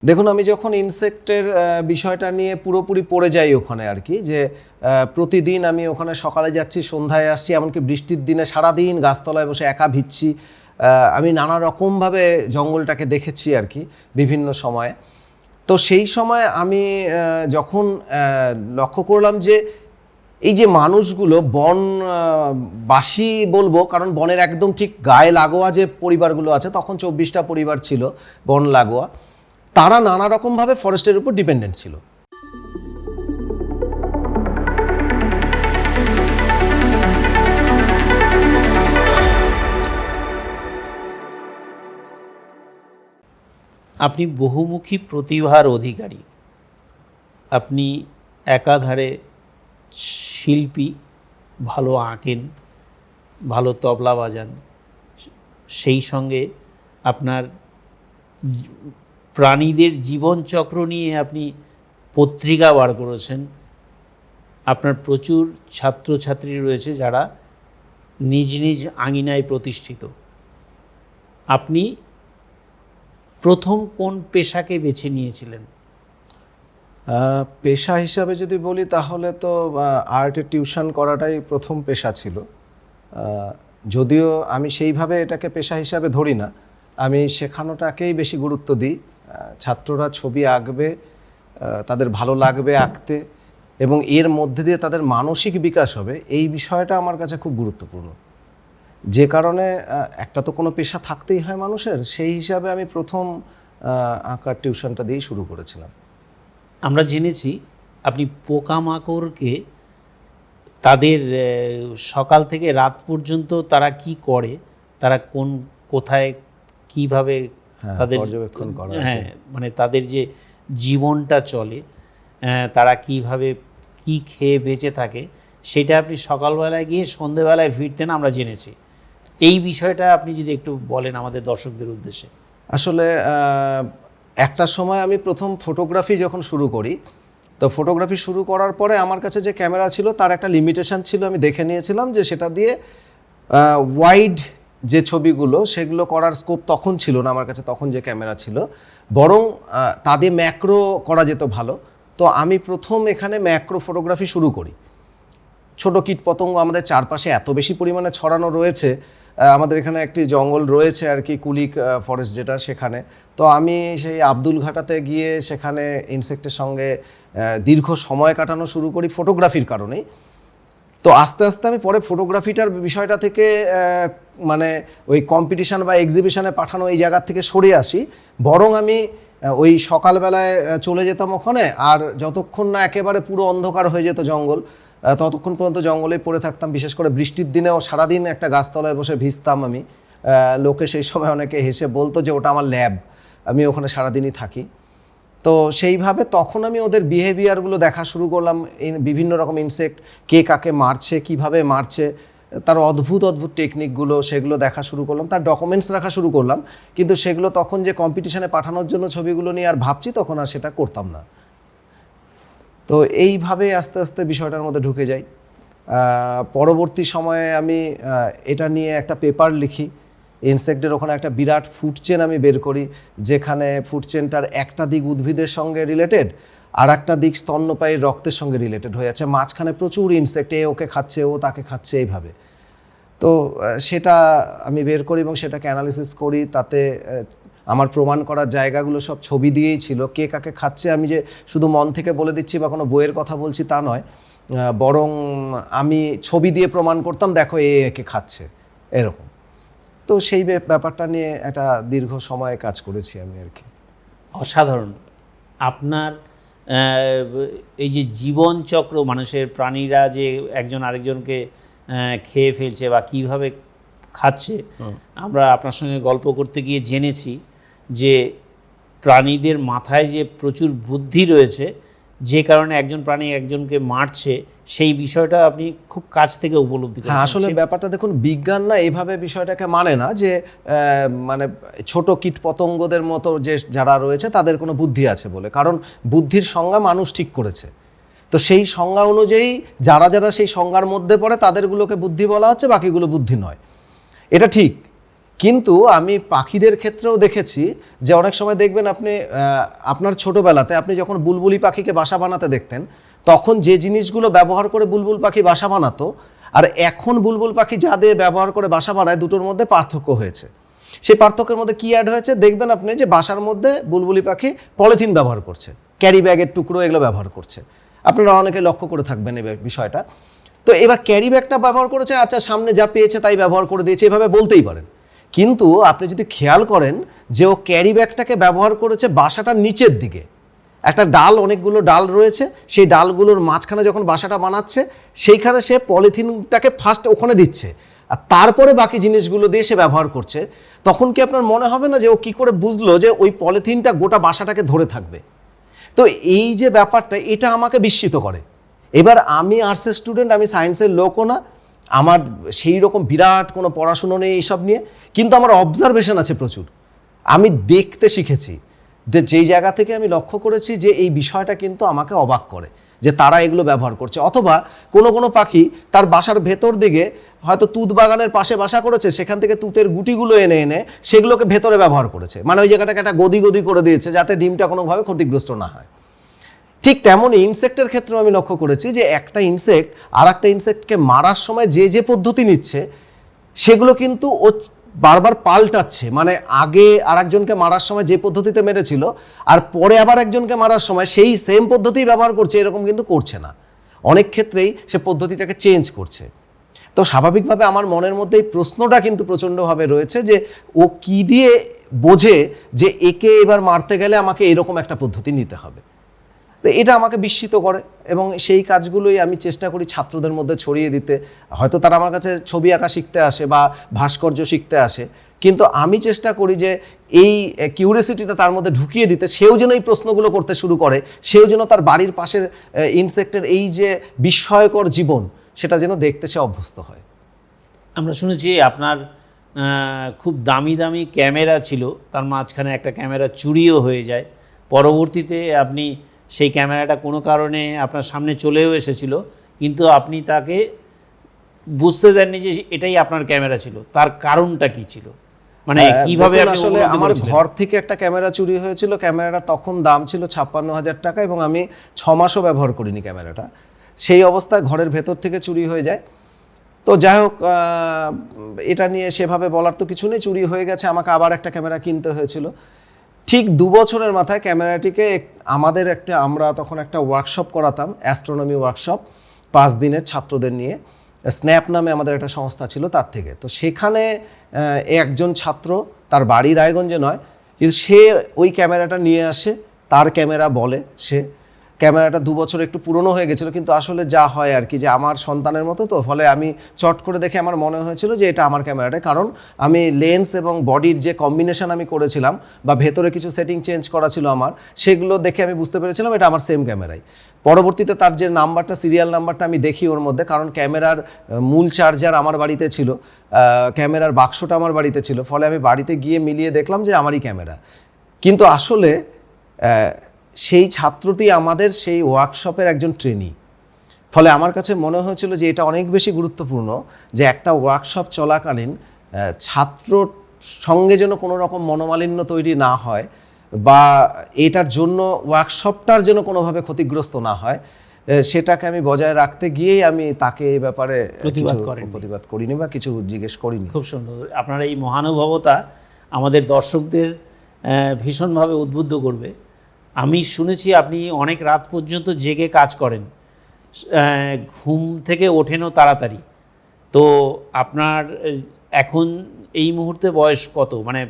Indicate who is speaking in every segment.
Speaker 1: দেখুন, আমি যখন ইনসেক্টের বিষয়টা নিয়ে পুরোপুরি পড়ে যাই ওখানে আর কি, যে প্রতিদিন আমি ওখানে সকালে যাচ্ছি, সন্ধ্যায় আসছি, এমনকি বৃষ্টির দিনে সারাদিন গাছতলায় বসে একা ভিজছি। আমি নানা রকমভাবে জঙ্গলটাকে দেখেছি আর কি বিভিন্ন সময়ে। তো সেই সময় আমি যখন লক্ষ্য করলাম যে এই যে মানুষগুলো বাসী বলবো, কারণ বনের একদম ঠিক গায়ে লাগোয়া যে পরিবারগুলো আছে, তখন 24টা পরিবার ছিল বন লাগোয়া, তারা নানা রকমভাবে ফরেস্টের উপর ডিপেন্ডেন্ট ছিল।
Speaker 2: আপনি বহুমুখী প্রতিভার অধিকারী, আপনি একাধারে শিল্পী, ভালো আঁকেন, ভালো তবলা বাজান, সেই সঙ্গে আপনার প্রাণীদের জীবনচক্র নিয়ে আপনি পত্রিকা বার করেছেন। আপনার প্রচুর ছাত্রছাত্রী রয়েছে যারা নিজ নিজ আঙিনায় প্রতিষ্ঠিত। আপনি প্রথম কোন পেশাকে বেছে নিয়েছিলেন?
Speaker 1: পেশা হিসাবে যদি বলি তাহলে তো আর্টের টিউশন করাটাই প্রথম পেশা ছিল। যদিও আমি সেইভাবে এটাকে পেশা হিসাবে ধরি না, আমি শেখানোটাকেই বেশি গুরুত্ব দিই। ছাত্ররা ছবি আঁকবে, তাদের ভালো লাগবে আঁকতে, এবং এর মধ্যে দিয়ে তাদের মানসিক বিকাশ হবে, এই বিষয়টা আমার কাছে খুব গুরুত্বপূর্ণ। যে কারণে একটা তো কোনো পেশা থাকতেই হয় মানুষের, সেই হিসাবে আমি প্রথম আঁকার টিউশনটা দিয়েই শুরু করেছিলাম।
Speaker 2: আমরা জেনেছি আপনি পোকামাকড়কে তাদের সকাল থেকে রাত পর্যন্ত তারা কি করে, তারা কোথায় কিভাবে তাদের
Speaker 1: পর্যবেক্ষণ করা,
Speaker 2: মানে তাদের যে জীবনটা চলে, তারা কিভাবে কি খেয়ে বেঁচে থাকে, সেটা আপনি সকালবেলায় গিয়ে সন্ধেবেলায় ফিরতেন আমরা জেনেছি। এই বিষয়টা আপনি যদি একটু বলেন আমাদের দর্শকদের উদ্দেশ্যে।
Speaker 1: আসলে একটা সময় আমি প্রথম ফটোগ্রাফি যখন শুরু করি, তো ফটোগ্রাফি শুরু করার পরে আমার কাছে যে ক্যামেরা ছিল তার একটা লিমিটেশন ছিল। আমি দেখে নিয়েছিলাম যে সেটা দিয়ে ওয়াইড যে ছবিগুলো সেগুলো করার স্কোপ তখন ছিল না আমার কাছে, তখন যে ক্যামেরা ছিল, বরং তা দিয়ে ম্যাক্রো করা যেত ভালো। তো আমি প্রথম এখানে ম্যাক্রো ফটোগ্রাফি শুরু করি। ছোট কীটপতঙ্গ আমাদের চারপাশে এত বেশি পরিমাণে ছড়ানো রয়েছে, আমাদের এখানে একটি জঙ্গল রয়েছে আর কি, কুলিক ফরেস্ট যেটা, সেখানে তো আমি সেই আব্দুল ঘাটাতে গিয়ে সেখানে ইনসেক্টের সঙ্গে দীর্ঘ সময় কাটানো শুরু করি ফটোগ্রাফির কারণেই। তো আস্তে আস্তে আমি পরে ফটোগ্রাফিটার বিষয়টা থেকে মানে ওই কম্পিটিশান বা এক্সিবিশনে পাঠানো এই জায়গার থেকে সরে আসি, বরং আমি ওই সকালবেলায় চলে যেতাম ওখানে, আর যতক্ষণ না একেবারে পুরো অন্ধকার হয়ে যেত জঙ্গল, ততক্ষণ পর্যন্ত জঙ্গলে পড়ে থাকতাম। বিশেষ করে বৃষ্টির দিনেও সারাদিন একটা গাছতলায় বসে ভিজতাম আমি। লোকে সেই সময় অনেকে হেসে বলতো যে ওটা আমার ল্যাব, আমি ওখানে সারাদিনই থাকি। তো সেইভাবে তখন আমি ওদের বিহেভিয়ারগুলো দেখা শুরু করলাম, বিভিন্ন রকম ইনসেক্ট কে কাকে মারছে, কিভাবে মারছে, তার অদ্ভুত অদ্ভুত টেকনিকগুলো, সেগুলো দেখা শুরু করলাম, তার ডকুমেন্টস রাখা শুরু করলাম। কিন্তু সেগুলো তখন যে কম্পিটিশনে পাঠানোর জন্য ছবিগুলো নিয়ে আর ভাবছি, তখন আর সেটা করতাম না। তো এইভাবে আস্তে আস্তে বিষয়টার মধ্যে ঢুকে যাই। পরবর্তী সময়ে আমি এটা নিয়ে একটা পেপার লিখি। ইনসেক্টের ওখানে একটা বিরাট ফুড চেন আমি বের করি, যেখানে ফুড চেনটার একটা দিক উদ্ভিদের সঙ্গে রিলেটেড, আর একটা দিক স্তন্যপায়ীর রক্তের সঙ্গে রিলেটেড হয়ে যাচ্ছে। মাঝখানে প্রচুর ইনসেক্ট, এ ওকে খাচ্ছে, ও তাকে খাচ্ছে, এইভাবে। তো সেটা আমি বের করি এবং সেটাকে অ্যানালিসিস করি। তাতে আমার প্রমাণ করার জায়গাগুলো সব ছবি দিয়েই ছিল। কে কাকে খাচ্ছে আমি যে শুধু মন থেকে বলে দিচ্ছি বা কোনো বইয়ের কথা বলছি তা নয়, বরং আমি ছবি দিয়ে প্রমাণ করতাম, দেখো একে খাচ্ছে, এরকম। তো সেই ব্যাপারটা নিয়ে একটা দীর্ঘ সময় কাজ করেছি আমি আর কি।
Speaker 2: অসাধারণ। আপনার এই যে জীবনচক্র, মানুষের প্রাণীরা যে একজন আরেকজনকে খেয়ে ফেলছে বা কিভাবে খাচ্ছে, আমরা আপনার সঙ্গে গল্প করতে গিয়ে জেনেছি যে প্রাণীদের মাথায় যে প্রচুর বুদ্ধি রয়েছে, যে কারণে একজন প্রাণী একজনকে মারছে, সেই বিষয়টা আপনি খুব কাছ থেকে উপলব্ধি করেন।
Speaker 1: হ্যাঁ, আসলে ব্যাপারটা দেখুন, বিজ্ঞান না এভাবে বিষয়টাকে মানে না যে মানে ছোট কীট পতঙ্গদের মতো যে যারা রয়েছে তাদের কোনো বুদ্ধি আছে বলে, কারণ বুদ্ধির সংজ্ঞা মানুষ ঠিক করেছে। তো সেই সংজ্ঞা অনুযায়ী যারা যারা সেই সংজ্ঞার মধ্যে পড়ে তাদেরগুলোকে বুদ্ধি বলা হচ্ছে, বাকিগুলো বুদ্ধি নয়, এটা ঠিক। কিন্তু আমি পাখিদের ক্ষেত্রেও দেখেছি যে অনেক সময় দেখবেন আপনি আপনার ছোটোবেলাতে আপনি যখন বুলবুলি পাখিকে বাসা বানাতে দেখতেন, তখন যে জিনিসগুলো ব্যবহার করে বুলবুল পাখি বাসা বানাতো আর এখন বুলবুল পাখি যা দিয়ে ব্যবহার করে বাসা বানায়, দুটোর মধ্যে পার্থক্য হয়েছে। সেই পার্থক্যের মধ্যে কী অ্যাড হয়েছে দেখবেন আপনি, যে বাসার মধ্যে বুলবুলি পাখি পলিথিন ব্যবহার করছে, ক্যারি ব্যাগের টুকরো এগুলো ব্যবহার করছে। আপনারা অনেকে লক্ষ্য করে থাকবেন এই বিষয়টা। তো এবার ক্যারি ব্যাগটা ব্যবহার করেছে, আচ্ছা সামনে যা পেয়েছে তাই ব্যবহার করে দিয়েছে, এভাবে বলতেই পারেন। কিন্তু আপনি যদি খেয়াল করেন যে ও ক্যারি ব্যাগটাকে ব্যবহার করেছে বাসাটার নিচের দিকে, একটা ডাল, অনেকগুলো ডাল রয়েছে, সেই ডালগুলোর মাঝখানে যখন বাসাটা বানাচ্ছে সেইখানে সে পলিথিনটাকে ফার্স্ট ওখানে দিচ্ছে আর তারপরে বাকি জিনিসগুলো দিয়ে সে ব্যবহার করছে। তখন কি আপনার মনে হবে না যে ও কী করে বুঝলো যে ওই পলিথিনটা গোটা বাসাটাকে ধরে থাকবে? তো এই যে ব্যাপারটা, এটা আমাকে বিস্মিত করে। এবার আমি আর্টসের স্টুডেন্ট, আমি সায়েন্সের লোকও না, আমার সেই রকম বিরাট কোনো পড়াশুনো নেই এইসব নিয়ে, কিন্তু আমার অবজারভেশন আছে প্রচুর। আমি দেখতে শিখেছি যে যেই জায়গা থেকে আমি লক্ষ্য করেছি যে এই বিষয়টা কিন্তু আমাকে অবাক করে যে তারা এগুলো ব্যবহার করছে। অথবা কোনো পাখি তার বাসার ভেতর দিকে হয়তো তুত বাগানের পাশে বাসা করেছে, সেখান থেকে তুতের গুটিগুলো এনে সেগুলোকে ভেতরে ব্যবহার করেছে, মানে ওই জায়গাটাকে একটা গদি করে দিয়েছে যাতে ডিমটা কোনোভাবে ক্ষতিগ্রস্ত না হয়। ঠিক তেমনই ইনসেক্টের ক্ষেত্রেও আমি লক্ষ্য করেছি যে একটা ইনসেক্ট আর একটা ইনসেক্টকে মারার সময় যে পদ্ধতি নিচ্ছে সেগুলো কিন্তু ও বারবার পাল্টাচ্ছে। মানে আগে আরেকজনকে মারার সময় যে পদ্ধতিতে মেরেছিল আর পরে আবার একজনকে মারার সময় সেই সেম পদ্ধতি ব্যবহার করছে, এরকম কিন্তু করছে না। অনেক ক্ষেত্রেই সে পদ্ধতিটাকে চেঞ্জ করছে। তো স্বাভাবিকভাবে আমার মনের মধ্যে এই প্রশ্নটা কিন্তু প্রচণ্ডভাবে রয়েছে যে ও কি দিয়ে বোঝে যে একে এবার মারতে গেলে আমাকে এরকম একটা পদ্ধতি নিতে হবে। তো এটা আমাকে বিস্মিত করে এবং সেই কাজগুলোই আমি চেষ্টা করি ছাত্রদের মধ্যে ছড়িয়ে দিতে। হয়তো তারা আমার কাছে ছবি আঁকা শিখতে আসে বা ভাস্কর্য শিখতে আসে, কিন্তু আমি চেষ্টা করি যে এই কিউরিওসিটিটা তার মধ্যে ঢুকিয়ে দিতে, সেও যেন এই প্রশ্নগুলো করতে শুরু করে, সেও যেন তার বাড়ির পাশের ইনসেক্টের এই যে বিস্ময়কর জীবন সেটা যেন দেখতে সে অভ্যস্ত হয়।
Speaker 2: আমরা শুনেছি আপনার খুব দামি দামি ক্যামেরা ছিল, তার মাঝখানে একটা ক্যামেরা চুরিও হয়ে যায়, পরবর্তীতে আপনি সেই ক্যামেরাটা কোনো কারণে আপনার সামনে চলেও এসেছিল, কিন্তু আপনি তাকে বুঝতে দেননি যে এটাই আপনার ক্যামেরা ছিল। তার কারণটা কি ছিল, মানে কিভাবে?
Speaker 1: আসলে আমার ঘর থেকে একটা ক্যামেরা চুরি হয়েছিল। ক্যামেরাটা তখন দাম ছিল 56,000 টাকা এবং আমি 6 মাসও ব্যবহার করিনি ক্যামেরাটা। সেই অবস্থায় ঘরের ভেতর থেকে চুরি হয়ে যায়। তো যাই হোক, এটা নিয়ে সেভাবে বলার তো কিছু নেই, চুরি হয়ে গেছে, আমাকে আবার একটা ক্যামেরা কিনতে হয়েছিল। ঠিক 2 বছরের মাথায় ক্যামেরাটিকে আমরা তখন একটা ওয়ার্কশপ করাতাম, অ্যাস্ট্রোনমি ওয়ার্কশপ, 5 দিনের ছাত্রদের নিয়ে। স্ন্যাপ নামে আমাদের একটা সংস্থা ছিল, তার থেকে। তো সেখানে একজন ছাত্র, তার বাড়ি রায়গঞ্জে নয়, কিন্তু সে ওই ক্যামেরাটা নিয়ে আসে, তার ক্যামেরা বলে সে। ক্যামেরাটা 2 বছর একটু পুরনো হয়ে গেছিলো, কিন্তু আসলে যা হয় আর কি, যে আমার সন্তানের মতো, তো ফলে আমি চট করে দেখে আমার মনে হয়েছিল যে এটা আমার ক্যামেরাটা। কারণ আমি লেন্স এবং বডির যে কম্বিনেশন আমি করেছিলাম বা ভেতরে কিছু সেটিং চেঞ্জ করা ছিল আমার, সেগুলো দেখে আমি বুঝতে পেরেছিলাম এটা আমার সেম ক্যামেরাই। পরবর্তীতে তার যে নাম্বারটা, সিরিয়াল নাম্বারটা আমি দেখি ওর মধ্যে, কারণ ক্যামেরার মূল চার্জার আমার বাড়িতে ছিল, ক্যামেরার বাক্সটা আমার বাড়িতে ছিল, ফলে আমি বাড়িতে গিয়ে মিলিয়ে দেখলাম যে আমারই ক্যামেরা। কিন্তু আসলে সেই ছাত্রটি আমাদের সেই ওয়ার্কশপের একজন ট্রেনি। ফলে আমার কাছে মনে হয়েছিল যে এটা অনেক বেশি গুরুত্বপূর্ণ যে একটা ওয়ার্কশপ চলাকালীন ছাত্রর সঙ্গে যেন কোনো রকম মনোমালিন্য তৈরি না হয় বা এটার জন্য ওয়ার্কশপটার যেন কোনোভাবে ক্ষতিগ্রস্ত না হয়, সেটাকে আমি বজায় রাখতে গিয়েই আমি তাকে এই ব্যাপারে প্রতিবাদ করিনি বা কিছু জিজ্ঞেস করিনি।
Speaker 2: খুব সুন্দর। আপনার এই মহানুভবতা আমাদের দর্শকদের ভীষণভাবে উদ্বুদ্ধ করবে। আমি শুনেছি আপনি অনেক রাত পর্যন্ত জেগে কাজ করেন, ঘুম থেকে ওঠেনও তাড়াতাড়ি। তো আপনার এখন এই মুহূর্তে বয়স কত? মানে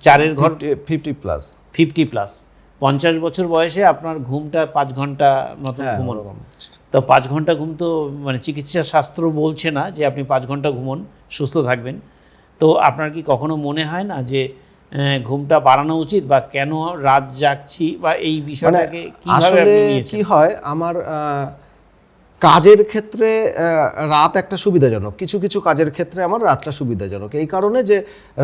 Speaker 2: 4-এর ঘর 50+। 50 বছর বয়সে আপনার ঘুমটা 5 ঘন্টা মতো ঘুমন। তো 5 ঘন্টা ঘুম তো মানে চিকিৎসা শাস্ত্র বলছে না যে আপনি 5 ঘন্টা ঘুমন সুস্থ থাকবেন। তো আপনার কি কখনো মনে হয় না যে ঘুমটা বাড়ানো উচিত, বা কেন রাত জাগছি, বা এই বিষয়টাকে কিভাবে আপনি নিয়েছেন?
Speaker 1: কি হয়, আমার কাজের ক্ষেত্রে রাত একটা সুবিধাজনক, কিছু কিছু কাজের ক্ষেত্রে আমার রাতটা সুবিধাজনক এই কারণে যে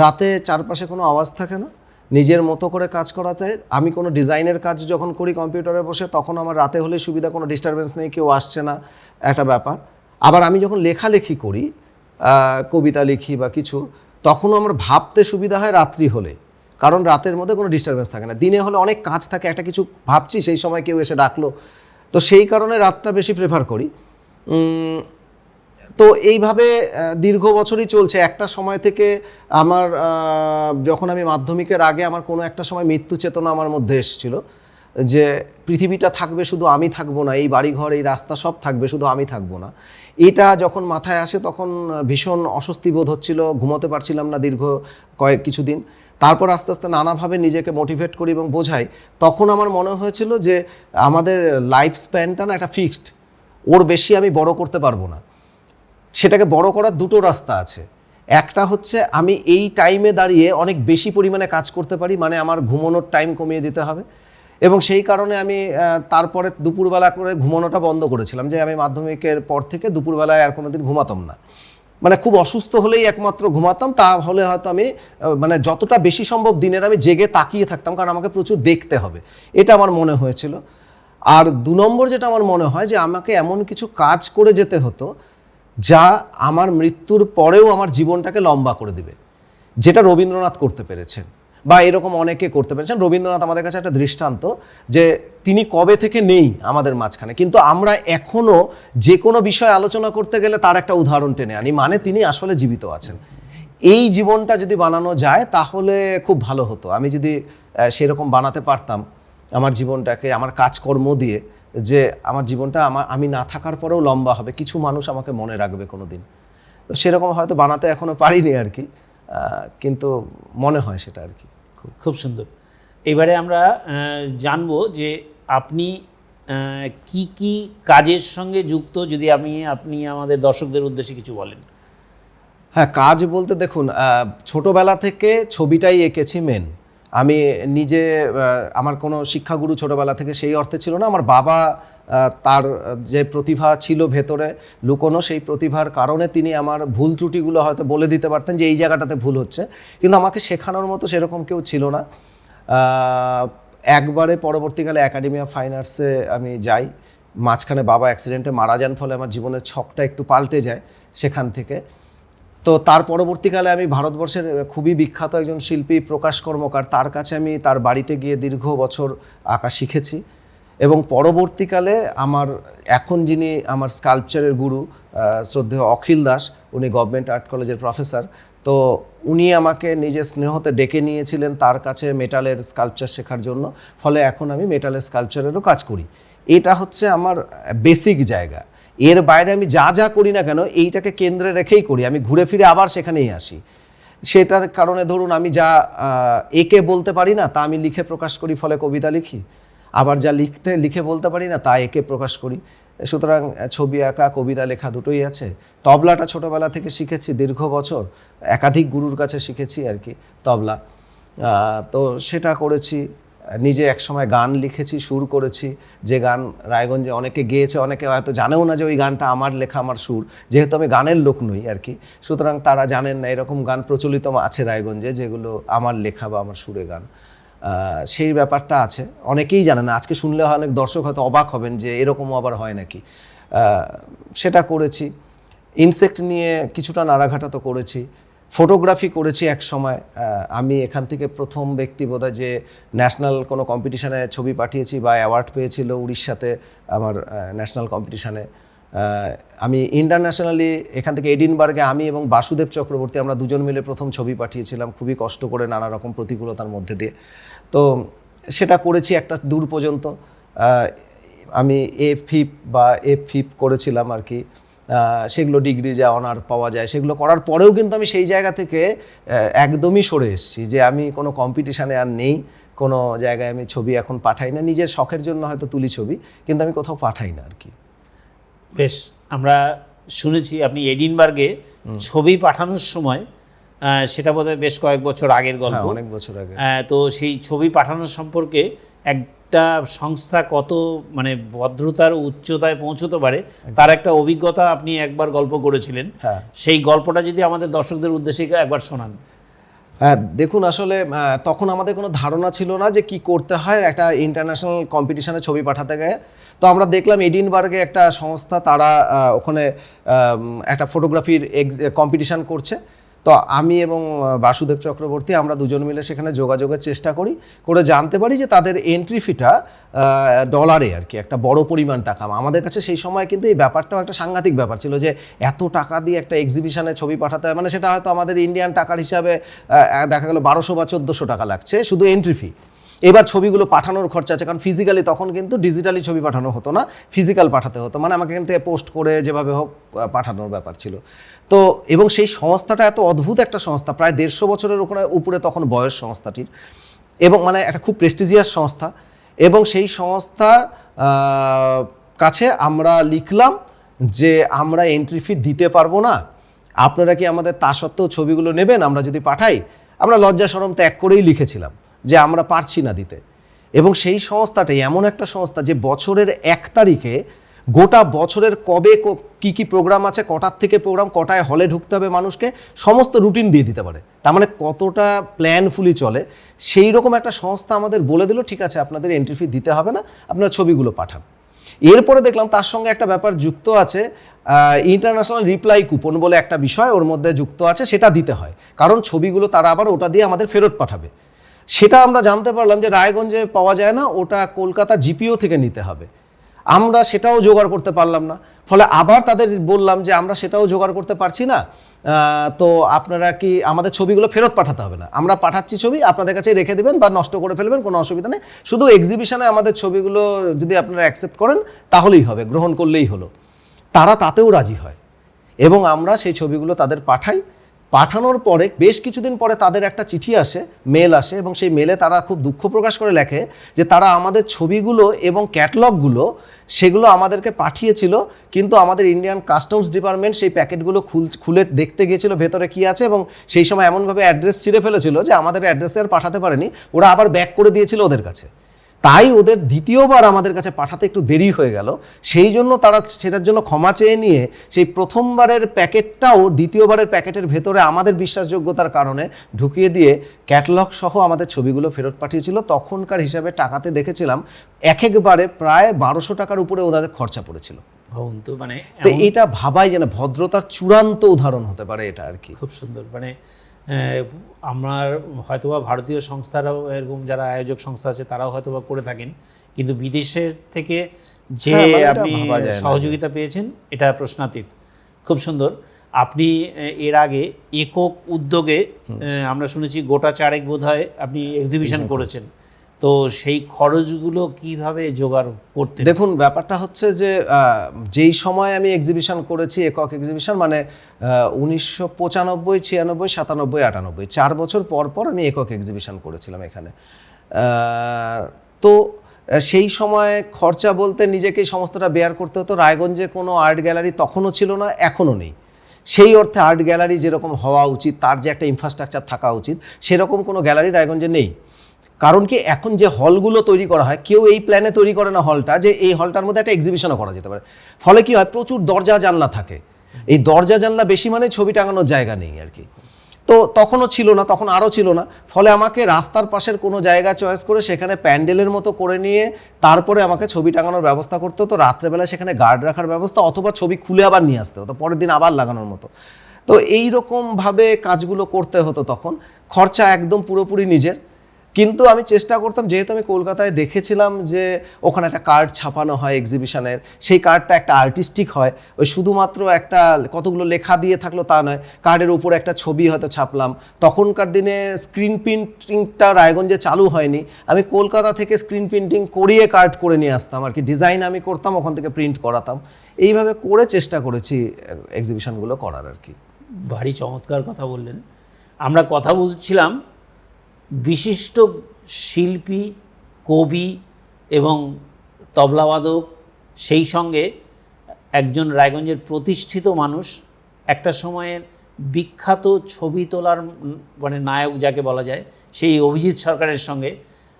Speaker 1: রাতে চারপাশে কোনো আওয়াজ থাকে না, নিজের মতো করে কাজ করাতে। আমি কোনো ডিজাইনের কাজ যখন করি কম্পিউটারে বসে, তখন আমার রাতে হলে সুবিধা, কোনো ডিস্টারবেন্স নেই, কেউ আসছে না, একটা ব্যাপার। আবার আমি যখন লেখালেখি করি, কবিতা লিখি বা কিছু, তখনও আমার ভাবতে সুবিধা হয় রাত্রি হলে, কারণ রাতের মধ্যে কোনো ডিস্টারবেন্স থাকে না। দিনে হলে অনেক কাজ থাকে, একটা কিছু ভাবছি সেই সময় কেউ এসে ডাকলো, তো সেই কারণে রাতটা বেশি প্রেফার করি। তো এইভাবে দীর্ঘ বছরই চলছে। একটা সময় থেকে আমার যখন আমি মাধ্যমিকের আগে আমার কোনো একটা সময় মৃত্যু চেতনা আমার মধ্যে এসেছিল, যে পৃথিবীটা থাকবে, শুধু আমি থাকবো না, এই বাড়িঘর এই রাস্তা সব থাকবে, শুধু আমি থাকবো না। এটা যখন মাথায় আসে তখন ভীষণ অস্বস্তি বোধ হচ্ছিল, ঘুমোতে পারছিলাম না দীর্ঘ কিছুদিন। তারপর আস্তে আস্তে নানাভাবে নিজেকে মোটিভেট করি এবং বোঝাই। তখন আমার মনে হয়েছিল যে আমাদের লাইফ স্প্যানটা না একটা ফিক্সড, ওর বেশি আমি বড় করতে পারবো না। সেটাকে বড় করার দুটো রাস্তা আছে। একটা হচ্ছে আমি এই টাইমে দাঁড়িয়ে অনেক বেশি পরিমাণে কাজ করতে পারি, মানে আমার ঘুমানোর টাইম কমিয়ে দিতে হবে। এবং সেই কারণে আমি তারপরে দুপুরবেলা করে ঘুমানোটা বন্ধ করেছিলাম, যে আমি মাধ্যমিকের পর থেকে দুপুরবেলায় আর কোনো দিন ঘুমাতাম না। মানে খুব অসুস্থ হলেই একমাত্র ঘুমাতাম, তাহলে হয়তো আমি মানে যতটা বেশি সম্ভব দিনের আমি জেগে তাকিয়ে থাকতাম, কারণ আমাকে প্রচুর দেখতে হবে, এটা আমার মনে হয়েছিল। আর 2 নম্বর যেটা আমার মনে হয়, যে আমাকে এমন কিছু কাজ করে যেতে হতো যা আমার মৃত্যুর পরেও আমার জীবনটাকে লম্বা করে দেবে, যেটা রবীন্দ্রনাথ করতে পেরেছেন বা এরকম অনেকে করতে পেরেছেন। রবীন্দ্রনাথ আমাদের কাছে একটা দৃষ্টান্ত, যে তিনি কবে থেকে নেই আমাদের মাঝখানে, কিন্তু আমরা এখনও যে কোনো বিষয় আলোচনা করতে গেলে তার একটা উদাহরণ টেনে আনি, মানে তিনি আসলে জীবিত আছেন। এই জীবনটা যদি বানানো যায় তাহলে খুব ভালো হতো। আমি যদি সেরকম বানাতে পারতাম আমার জীবনটাকে, আমার কাজকর্ম দিয়ে, যে আমার জীবনটা আমি না থাকার পরেও লম্বা হবে, কিছু মানুষ আমাকে মনে রাখবে কোনো দিন। তো সেরকম হয়তো বানাতে এখনও পারিনি আর কি, কিন্তু মনে হয় সেটা আর কি।
Speaker 2: খুব সুন্দর। এবারে আমরা জানবো যে আপনি কি কি কাজের সঙ্গে যুক্ত, যদি আপনি আমাদের দর্শকদের উদ্দেশ্যে কিছু বলেন।
Speaker 1: হ্যাঁ, কাজ বলতে দেখুন, ছোটোবেলা থেকে ছবিটাই এঁকেছি মেন। আমি নিজে, আমার কোনো শিক্ষাগুরু ছোটোবেলা থেকে সেই অর্থে ছিল না। আমার বাবা তার যে প্রতিভা ছিল ভেতরে লুকোনো, সেই প্রতিভার কারণে তিনি আমার ভুল ত্রুটিগুলো হয়তো বলে দিতে পারতেন যে এই জায়গাটাতে ভুল হচ্ছে, কিন্তু আমাকে শেখানোর মতো সেরকম কেউ ছিল না। একবারে পরবর্তীকালে একাডেমি অফ ফাইন আর্টসে আমি যাই, মাঝখানে বাবা অ্যাক্সিডেন্টে মারা যান, ফলে আমার জীবনের ছকটা একটু পাল্টে যায় সেখান থেকে। তো তার পরবর্তীকালে আমি ভারতবর্ষের খুবই বিখ্যাত একজন শিল্পী প্রকাশ কর্মকার, তার কাছে আমি তার বাড়িতে গিয়ে দীর্ঘ বছর আঁকা শিখেছি। এবং পরবর্তীকালে আমার এখন যিনি আমার স্কাল্পচারের গুরু, শ্রদ্ধেয় অখিল দাস, উনি গভর্নমেন্ট আর্ট কলেজের প্রফেসর, তো উনি আমাকে নিজের স্নেহতে ডেকে নিয়েছিলেন তার কাছে মেটালের স্কাল্পচার শেখার জন্য। ফলে এখন আমি মেটালের স্কাল্পচারেরও কাজ করি। এটা হচ্ছে আমার বেসিক জায়গা। এর বাইরে আমি যা যা করি না কেন এইটাকে কেন্দ্রে রেখেই করি, আমি ঘুরে ফিরে আবার সেখানেই আসি। সেটার কারণে ধরুন আমি যা একে বলতে পারি না তা আমি লিখে প্রকাশ করি, ফলে কবিতা লিখি। আবার যা লিখে বলতে পারি না তা একে প্রকাশ করি। সুতরাং ছবি আঁকা, কবিতা লেখা দুটোই আছে। তবলাটা ছোটোবেলা থেকে শিখেছি দীর্ঘ বছর, একাধিক গুরুর কাছে শিখেছি আর কি তবলা। তো সেটা করেছি। নিজে একসময় গান লিখেছি, সুর করেছি, যে গান রায়গঞ্জে অনেকে গেয়েছে, অনেকে হয়তো জানেও না যে ওই গানটা আমার লেখা, আমার সুর, যেহেতু আমি গানের লোক নই আর কি, সুতরাং তারা জানেন না। এরকম গান প্রচলিত আছে রায়গঞ্জে যেগুলো আমার লেখা বা আমার সুরে গান, সেই ব্যাপারটা আছে, অনেকেই জানে না। আজকে শুনলে অনেক দর্শক হয়তো অবাক হবেন যে এরকমও আবার হয় নাকি। সেটা করেছি। ইনসেক্ট নিয়ে কিছুটা নাড়াঘাটা তো করেছি। ফটোগ্রাফি করেছি এক সময়। আমি এখান থেকে প্রথম ব্যক্তি বোধহয় যে ন্যাশনাল কোনো কম্পিটিশানে ছবি পাঠিয়েছি বা অ্যাওয়ার্ড পেয়েছিল উড়িষ্যাতে আমার ন্যাশনাল কম্পিটিশানে। আমি ইন্টারন্যাশনালি এখান থেকে এডিনবার্গে আমি এবং বাসুদেব চক্রবর্তী আমরা দুজন মিলে প্রথম ছবি পাঠিয়েছিলাম, খুবই কষ্ট করে, নানা রকম প্রতিকূলতার মধ্যে দিয়ে। তো সেটা করেছি একটা দূর পর্যন্ত। আমি এফিপ করেছিলাম আর কি। সেগুলো ডিগ্রি যা অনার পাওয়া যায় সেগুলো করার পরেও কিন্তু আমি সেই জায়গা থেকে একদমই সরে এসেছি, যে আমি কোনো কম্পিটিশানে আর নেই, কোনো জায়গায় আমি ছবি এখন পাঠাই না। নিজের শখের জন্য হয়তো তুলি ছবি, কিন্তু আমি কোথাও পাঠাই না আর কি।
Speaker 2: বেশ, আমরা শুনেছি আপনি এডিনবার্গে ছবি পাঠানোর সময়, সেটা বোধহয় বেশ কয়েক বছর আগের গল্প,
Speaker 1: অনেক বছর আগে।
Speaker 2: তো সেই ছবি পাঠানোর সম্পর্কে একটা সংস্থা কত মানে ভদ্রতার উচ্চতায় পৌঁছতে পারে তার একটা অভিজ্ঞতা আপনি একবার গল্প করেছিলেন। সেই গল্পটা যদি আমাদের দর্শকদের উদ্দেশ্যে একবার শোনান।
Speaker 1: হ্যাঁ, দেখুন, আসলে তখন আমাদের কোনো ধারণা ছিল না যে কি করতে হয় একটা ইন্টারন্যাশনাল কম্পিটিশানে ছবি পাঠাতে গিয়ে। তো আমরা দেখলাম এডিনবার্গে একটা সংস্থা, তারা ওখানে একটা ফটোগ্রাফির কম্পিটিশান করছে। তো আমি এবং বাসুদেব চক্রবর্তী আমরা দুজন মিলে সেখানে যোগাযোগের চেষ্টা করি, করে জানতে পারি যে তাদের এন্ট্রি ফিটা ডলারে আর কি একটা বড় পরিমাণ টাকা। আমাদের কাছে সেই সময় কিন্তু এই ব্যাপারটাও একটা সাংঘাতিক ব্যাপার ছিল যে এত টাকা দিয়ে একটা এক্সিবিশনে ছবি পাঠাতে হয়, মানে সেটা হয়তো আমাদের ইন্ডিয়ান টাকার হিসাবে দেখা গেল 1200 বা 1400 টাকা লাগছে শুধু এন্ট্রি ফি। এবার ছবিগুলো পাঠানোর খরচা আছে, কারণ ফিজিক্যালি তখন কিন্তু ডিজিটালি ছবি পাঠানো হতো না, ফিজিক্যাল পাঠাতে হতো, মানে আমাকে কিন্তু পোস্ট করে যেভাবে হোক পাঠানোর ব্যাপার ছিল। তো এবং সেই সংস্থাটা এত অদ্ভুত একটা সংস্থা, প্রায় 150 বছরের উপরে তখন বয়স সংস্থাটির, এবং মানে একটা খুব প্রেস্টিজিয়াস সংস্থা। এবং সেই সংস্থার কাছে আমরা লিখলাম যে আমরা এন্ট্রি ফি দিতে পারবো না, আপনারা কি আমাদের তা সত্ত্বেও ছবিগুলো নেবেন আমরা যদি পাঠাই। আমরা লজ্জা শরম ত্যাগ করেই লিখেছিলাম যে আমরা পারছি না দিতে। এবং সেই সংস্থাটাই এমন একটা সংস্থা যে বছরের 1 তারিখে গোটা বছরের কবে কি কি প্রোগ্রাম আছে, কটার থেকে প্রোগ্রাম, কটায় হলে ঢুকতে হবে মানুষকে, সমস্ত রুটিন দিয়ে দিতে পারে। তার মানে কতটা প্ল্যানফুলি চলে। সেই রকম একটা সংস্থা আমাদের বলে দিল ঠিক আছে আপনাদের এন্ট্রি ফি দিতে হবে না, আপনারা ছবিগুলো পাঠান। এরপরে দেখলাম তার সঙ্গে একটা ব্যাপার যুক্ত আছে, ইন্টারন্যাশনাল রিপ্লাই কুপন বলে একটা বিষয় ওর মধ্যে যুক্ত আছে, সেটা দিতে হয়, কারণ ছবিগুলো তারা আবার ওটা দিয়ে আমাদের ফেরত পাঠাবে। সেটা আমরা জানতে পারলাম যে রায়গঞ্জে পাওয়া যায় না, ওটা কলকাতা জিপিও থেকে নিতে হবে। আমরা সেটাও জোগাড় করতে পারলাম না, ফলে আবার তাদের বললাম যে আমরা সেটাও জোগাড় করতে পারছি না, তো আপনারা কি আমাদের ছবিগুলো ফেরত পাঠাতে হবে না, আমরা পাঠাচ্ছি ছবি আপনাদের কাছে রেখে দেবেন বা নষ্ট করে ফেলবেন, কোনো অসুবিধা নেই, শুধু এক্সিবিশনে আমাদের ছবিগুলো যদি আপনারা অ্যাকসেপ্ট করেন তাহলেই হবে, গ্রহণ করলেই হলো। তারা তাতেও রাজি হয় এবং আমরা সেই ছবিগুলো তাদের পাঠাই। পাঠানোর পরে বেশ কিছুদিন পরে তাদের একটা চিঠি আসে, মেল আসে, এবং সেই মেলে তারা খুব দুঃখ প্রকাশ করে লেখে যে তারা আমাদের ছবিগুলো এবং ক্যাটলগগুলো সেগুলো আমাদেরকে পাঠিয়েছিল, কিন্তু আমাদের ইন্ডিয়ান কাস্টমস ডিপার্টমেন্ট সেই প্যাকেটগুলো খুলে দেখতে গিয়েছিল ভেতরে কী আছে, এবং সেই সময় এমনভাবে অ্যাড্রেস ছিঁড়ে ফেলেছিল যে আমাদের অ্যাড্রেসে আর পাঠাতে পারেনি, ওরা আবার ব্যাক করে দিয়েছিল ওদের কাছে। তাই ওদের দ্বিতীয়বার আমাদের কাছে পাঠাতে একটু দেরি হয়ে গেল, সেই জন্য তারা সেটার জন্য ক্ষমা চেয়ে নিয়ে সেই প্রথমবারের প্যাকেটটাও দ্বিতীয়বারের প্যাকেটের ভেতরে আমাদের বিশ্বাসযোগ্যতার কারণে ঢুকিয়ে দিয়ে ক্যাটালগ সহ আমাদের ছবিগুলো ফেরত পাঠিয়েছিল। তখনকার হিসাবে টাকাতে দেখেছিলাম একবারে প্রায় 1200 টাকার উপরে ওদের খরচা পড়েছিল।
Speaker 2: তো মানে
Speaker 1: তো এটা ভাবাই যেন ভদ্রতার চূড়ান্ত উদাহরণ হতে পারে এটা আর কি।
Speaker 2: খুব সুন্দর। মানে আমার হয়তোবা ভারতীয় সংস্থারাও এরকম যারা আয়োজক সংস্থা আছে তারাও হয়তোবা করে থাকেন, কিন্তু বিদেশের থেকে যে আপনি সহযোগিতা পেয়েছেন এটা প্রশ্নাতীত। খুব সুন্দর। আপনি এর আগে একক উদ্যোগে আমরা শুনেছি গোটা 4 বোধহয় আপনি এক্সিবিশন করেছেন, তো সেই খরচগুলো কিভাবে জোগাড় করতে?
Speaker 1: দেখুন ব্যাপারটা হচ্ছে যে যেই সময় আমি এক্সিবিশন করেছি একক এক্সিবিশন, মানে 1995, 96, 97, 98, 4 বছর পর পর আমি একক এক্সিবিশন করেছিলাম এখানে। তো সেই সময় খরচা বলতে নিজেকেই সমস্তটা বেয়ার করতে হতো। রায়গঞ্জে কোনো আর্ট গ্যালারি তখনও ছিল না, এখনও নেই। সেই অর্থে আর্ট গ্যালারি যেরকম হওয়া উচিত, তার যে একটা ইনফ্রাস্ট্রাকচার থাকা উচিত, সেরকম কোনো গ্যালারি রায়গঞ্জে নেই। কারণ কি এখন যে হলগুলো তৈরি করা হয়, কেউ এই প্ল্যানে তৈরি করে না হলটা যে এই হলটার মধ্যে একটা এক্সিবিশনও করা যেতে পারে। ফলে কি হয়, প্রচুর দরজা জানলা থাকে, এই দরজা জানলা বেশি মানে ছবি টাঙানোর জায়গা নেই আর কি। তো তখনও ছিল না, তখন আরও ছিল না, ফলে আমাকে রাস্তার পাশের কোনো জায়গা চয়েস করে সেখানে প্যান্ডেলের মতো করে নিয়ে তারপরে আমাকে ছবি টাঙানোর ব্যবস্থা করতে হতো। রাত্রেবেলা সেখানে গার্ড রাখার ব্যবস্থা, অথবা ছবি খুলে আবার নিয়ে আসতে হতো পরের দিন আবার লাগানোর মতো। তো এইরকমভাবে কাজগুলো করতে হতো। তখন খরচা একদম পুরোপুরি নিজের, কিন্তু আমি চেষ্টা করতাম, যেহেতু আমি কলকাতায় দেখেছিলাম যে ওখানে একটা কার্ড ছাপানো হয় এক্সিবিশনের, সেই কার্ডটা একটা আর্টিস্টিক হয়, ওই শুধুমাত্র একটা কতগুলো লেখা দিয়ে থাকলো তা নয়, কার্ডের উপরে একটা ছবি হয়তো ছাপলাম। তখনকার দিনে স্ক্রিন প্রিন্টিংটা রায়গঞ্জে চালু হয়নি, আমি কলকাতা থেকে স্ক্রিন প্রিন্টিং করিয়ে কার্ড করে নিয়ে আসতাম আর কি, ডিজাইন আমি করতাম, ওখান থেকে প্রিন্ট করাতাম। এইভাবে করে চেষ্টা করেছি এক্সিবিশনগুলো করার আর কি।
Speaker 2: ভারী চমৎকার কথা বললেন। আমরা কথা বলছিলাম বিশিষ্ট শিল্পী, কবি এবং তবলাবাদক, সেই সঙ্গে একজন রায়গঞ্জের প্রতিষ্ঠিত মানুষ, একটা সময়ের বিখ্যাত ছবি তোলার মানে নায়ক যাকে বলা যায়, সেই অভিজিৎ সরকারের সঙ্গে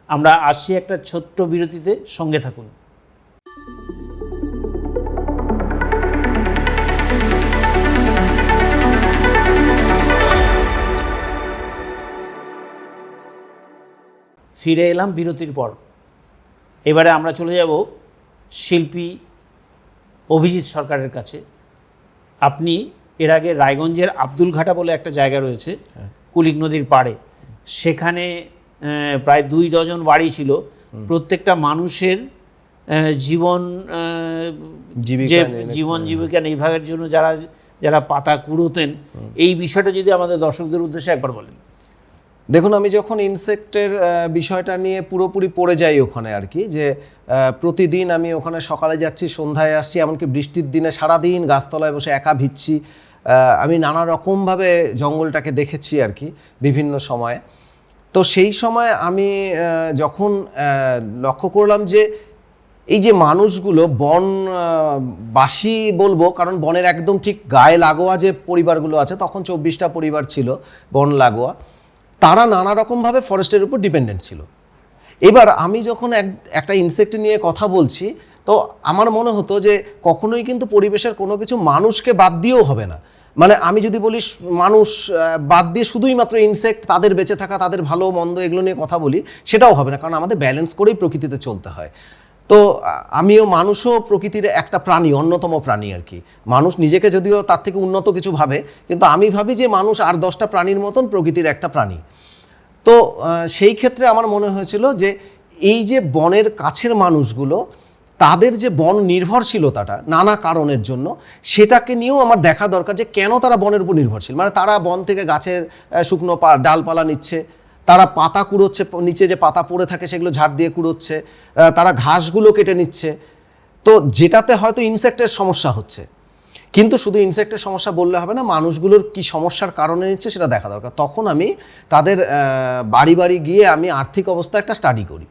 Speaker 2: আমরা আসছি একটা ছোট্ট বিরতিতে। সঙ্গে থাকুন। ফিরে এলাম বিরতির পর। এবারে আমরা চলে যাব শিল্পী অভিজিৎ সরকারের কাছে। আপনি এর আগে রায়গঞ্জের আব্দুলঘাটা বলে একটা জায়গা রয়েছে কুলিক নদীর পাড়ে, সেখানে প্রায় 2 ডজন বাড়ি ছিল। প্রত্যেকটা মানুষের জীবন জীবিকা নির্বাহের জন্য যারা পাতা কুড়োতেন, এই বিষয়টা যদি আমাদের দর্শকদের উদ্দেশ্যে একবার বলেন।
Speaker 1: দেখুন, আমি যখন ইনসেক্টের বিষয়টা নিয়ে পুরোপুরি পড়ে যাই ওখানে আর কি, যে প্রতিদিন আমি ওখানে সকালে যাচ্ছি, সন্ধ্যায় আসছি, এমনকি বৃষ্টির দিনে সারাদিন গাছতলায় বসে একা ভিজছি। আমি নানা রকমভাবে জঙ্গলটাকে দেখেছি আর কি বিভিন্ন সময়ে। তো সেই সময় আমি যখন লক্ষ্য করলাম যে এই যে মানুষগুলো বনবাসী বলবো, কারণ বনের একদম ঠিক গায়ে লাগোয়া যে পরিবারগুলো আছে, তখন 24টা পরিবার ছিল বন লাগোয়া, তারা নানা রকমভাবে ফরেস্টের উপর ডিপেন্ডেন্ট ছিল। এবার আমি যখন একটা ইনসেক্ট নিয়ে কথা বলছি, তো আমার মনে হতো যে কখনোই কিন্তু পরিবেশের কোনো কিছু মানুষকে বাদ দিয়েও হবে না। মানে আমি যদি বলি মানুষ বাদ দিয়ে শুধুই মাত্র ইনসেক্ট, তাদের বেঁচে থাকা, তাদের ভালো মন্দ এগুলো নিয়ে কথা বলি, সেটাও হবে না, কারণ আমাদের ব্যালেন্স করেই প্রকৃতিতে চলতে হয়। তো আমিও মানুষও প্রকৃতির একটা প্রাণী, অন্যতম প্রাণী আর কি। মানুষ নিজেকে যদিও তার থেকে উন্নত কিছু ভাবে, কিন্তু আমি ভাবি যে মানুষ আর 10টা প্রাণীর মতন প্রকৃতির একটা প্রাণী। তো সেই ক্ষেত্রে আমার মনে হয়েছিল যে এই যে বনের কাছের মানুষগুলো, তাদের যে বন নির্ভরশীলতাটা নানা কারণের জন্য, সেটাকে নিয়েও আমার দেখা দরকার যে কেন তারা বনের উপর নির্ভরশীল। মানে তারা বন থেকে গাছের শুকনো ডালপালা নিচ্ছে, তারা পাতা কুড়োচ্ছে, নিচে যে পাতা পড়ে থাকে সেগুলো ঝাড় দিয়ে কুড়োচ্ছে, তারা ঘাসগুলো কেটে নিচ্ছে। তো যেটাতে হয়তো ইনসেক্টের সমস্যা হচ্ছে, কিন্তু শুধু ইনসেক্টের সমস্যা বললে হবে না, মানুষগুলোর কি সমস্যার কারণে নিচ্ছে সেটা দেখা দরকার। তখন আমি তাদের বাড়ি বাড়ি গিয়ে আমি আর্থিক অবস্থা একটা স্টাডি করি।